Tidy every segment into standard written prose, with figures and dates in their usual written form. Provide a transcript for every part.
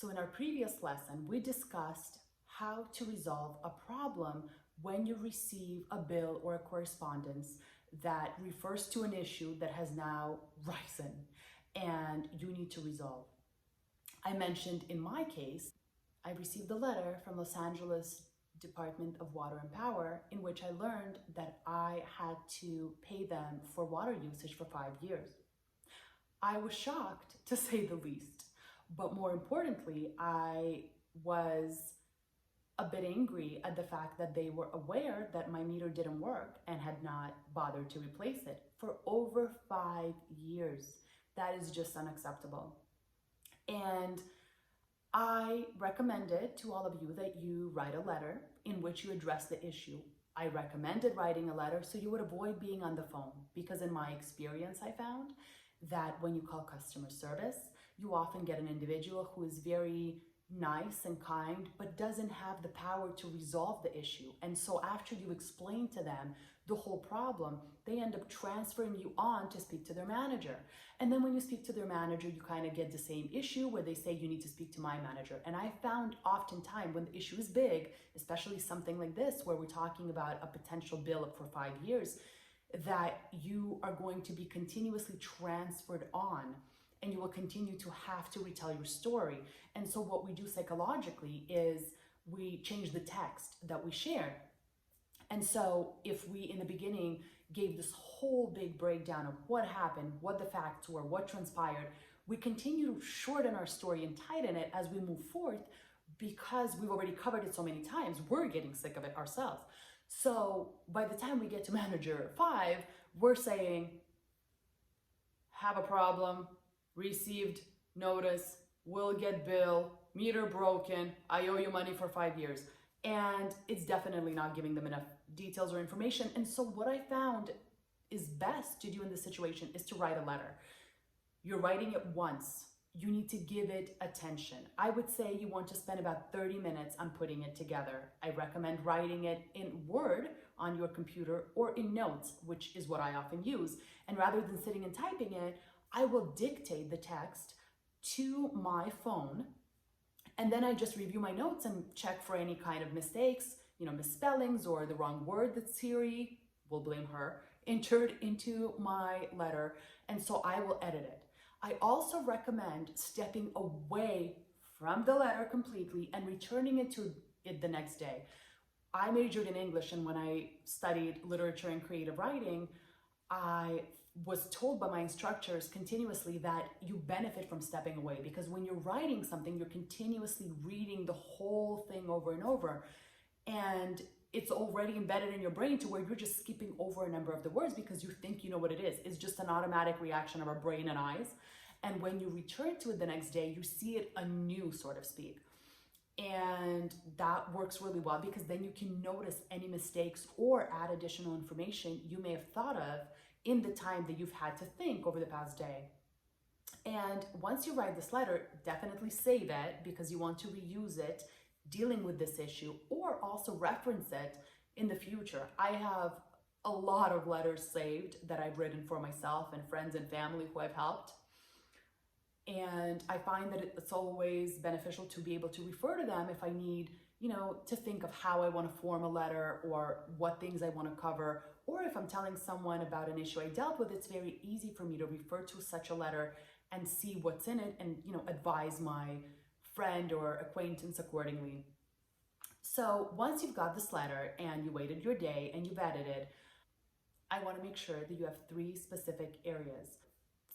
So in our previous lesson, we discussed how to resolve a problem when you receive a bill or a correspondence that refers to an issue that has now risen and you need to resolve. I mentioned in my case, I received a letter from Los Angeles Department of Water and Power in which I learned that I had to pay them for water usage for 5 years. I was shocked, to say the least. But more importantly, I was a bit angry at the fact that they were aware that my meter didn't work and had not bothered to replace it for over 5 years. That is just unacceptable. And I recommended to all of you that you write a letter in which you address the issue. I recommended writing a letter so you would avoid being on the phone, because in my experience, I found that when you call customer service, you often get an individual who is very nice and kind, but doesn't have the power to resolve the issue. And so after you explain to them the whole problem, they end up transferring you on to speak to their manager. And then when you speak to their manager, you kind of get the same issue where they say you need to speak to my manager. And I found oftentimes when the issue is big, especially something like this, where we're talking about a potential bill for 5 years, that you are going to be continuously transferred on and you will continue to have to retell your story. And so what we do psychologically is we change the text that we share. And so if we in the beginning gave this whole big breakdown of what happened, what the facts were, what transpired, we continue to shorten our story and tighten it as we move forth because we've already covered it so many times. We're getting sick of it ourselves. So by the time we get to manager 5, we're saying, have a problem, received notice, will get bill, meter broken, I owe you money for 5 years. And it's definitely not giving them enough details or information. And so what I found is best to do in this situation is to write a letter. You're writing it once. You need to give it attention. I would say you want to spend about 30 minutes on putting it together. I recommend writing it in Word on your computer or in notes, which is what I often use. And rather than sitting and typing it, I will dictate the text to my phone. And then I just review my notes and check for any kind of mistakes, misspellings or the wrong word that Siri, will blame her, entered into my letter. And so I will edit it. I also recommend stepping away from the letter completely and returning it to it the next day. I majored in English, and when I studied literature and creative writing, I was told by my instructors continuously that you benefit from stepping away, because when you're writing something, you're continuously reading the whole thing over and over. And it's already embedded in your brain to where you're just skipping over a number of the words because you think you know what it is. It's just an automatic reaction of our brain and eyes. And when you return to it the next day, you see it anew, so to speak. And that works really well because then you can notice any mistakes or add additional information you may have thought of in the time that you've had to think over the past day. And once you write this letter, definitely save it because you want to reuse it dealing with this issue, or also reference it in the future. I have a lot of letters saved that I've written for myself and friends and family who I've helped. And I find that it's always beneficial to be able to refer to them if I need, to think of how I want to form a letter or what things I want to cover. Or if I'm telling someone about an issue I dealt with, it's very easy for me to refer to such a letter and see what's in it and, advise my friend or acquaintance accordingly. So once you've got this letter and you waited your day and you've edited, I want to make sure that you have 3 specific areas.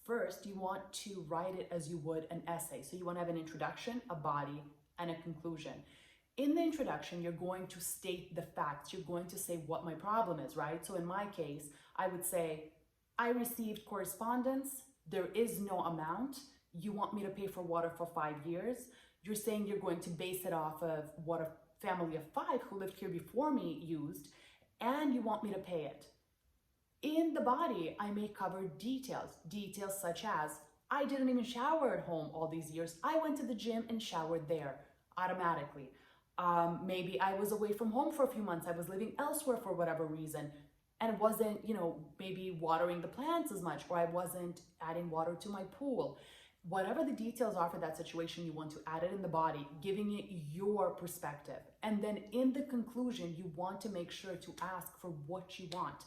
First, you want to write it as you would an essay. So you want to have an introduction, a body, and a conclusion. In the introduction, you're going to state the facts. You're going to say what my problem is, right? So in my case, I would say, I received correspondence. There is no amount. You want me to pay for water for 5 years. You're saying you're going to base it off of what a family of 5 who lived here before me used, and you want me to pay it. In the body, I may cover details such as, I didn't even shower at home all these years. I went to the gym and showered there automatically. Maybe I was away from home for a few months. I was living elsewhere for whatever reason and wasn't, maybe watering the plants as much, or I wasn't adding water to my pool. Whatever the details are for that situation, you want to add it in the body, giving it your perspective. And then in the conclusion, you want to make sure to ask for what you want.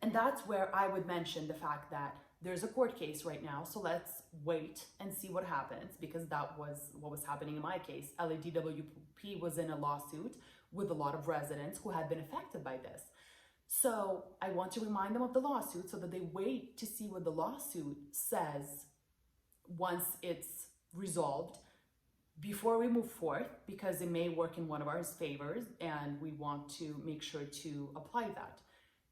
And that's where I would mention the fact that there's a court case right now, so let's wait and see what happens, because that was what was happening in my case. LADWP was in a lawsuit with a lot of residents who had been affected by this. So I want to remind them of the lawsuit so that they wait to see what the lawsuit says once it's resolved before we move forth, because it may work in one of our favors and we want to make sure to apply that.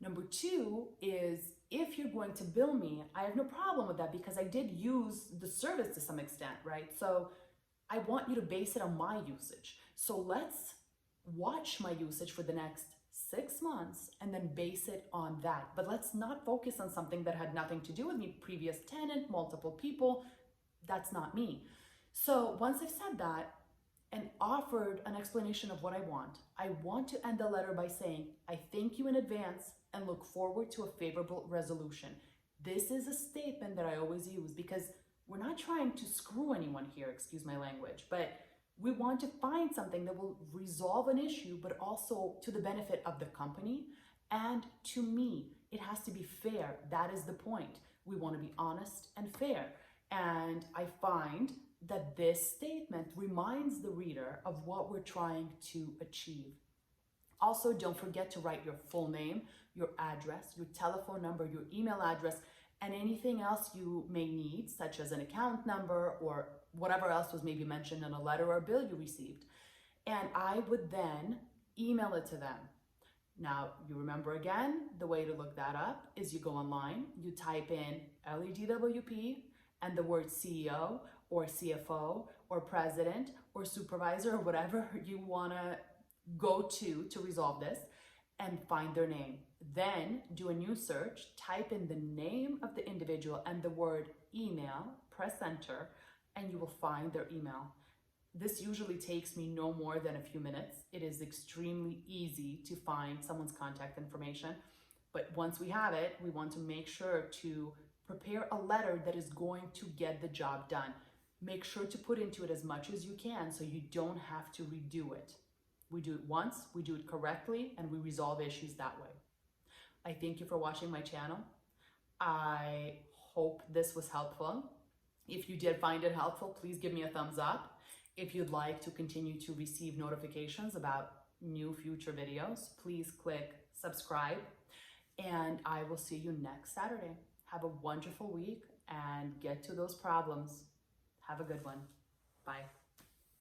Number two is, if you're going to bill me, I have no problem with that because I did use the service to some extent, right? So I want you to base it on my usage. So let's watch my usage for the next 6 months and then base it on that. But let's not focus on something that had nothing to do with me, previous tenant, multiple people. That's not me. So once I've said that and offered an explanation of what I want to end the letter by saying, I thank you in advance and look forward to a favorable resolution. This is a statement that I always use because we're not trying to screw anyone here, excuse my language, but we want to find something that will resolve an issue, but also to the benefit of the company and to me. It has to be fair. That is the point. We want to be honest and fair. And I find that this statement reminds the reader of what we're trying to achieve. Also, don't forget to write your full name, your address, your telephone number, your email address, and anything else you may need, such as an account number or whatever else was maybe mentioned in a letter or bill you received. And I would then email it to them. Now, you remember again, the way to look that up is you go online, you type in LADWP and the word CEO or CFO or president or supervisor or whatever you want to go to resolve this, and find their name. Then do a new search, type in the name of the individual and the word email, press enter, and you will find their email. This usually takes me no more than a few minutes. It is extremely easy to find someone's contact information. But once we have it, we want to make sure to prepare a letter that is going to get the job done. Make sure to put into it as much as you can so you don't have to redo it. We do it once, we do it correctly, and we resolve issues that way. I thank you for watching my channel. I hope this was helpful. If you did find it helpful, please give me a thumbs up. If you'd like to continue to receive notifications about new future videos, please click subscribe, and I will see you next Saturday. Have a wonderful week and get to those problems. Have a good one. Bye.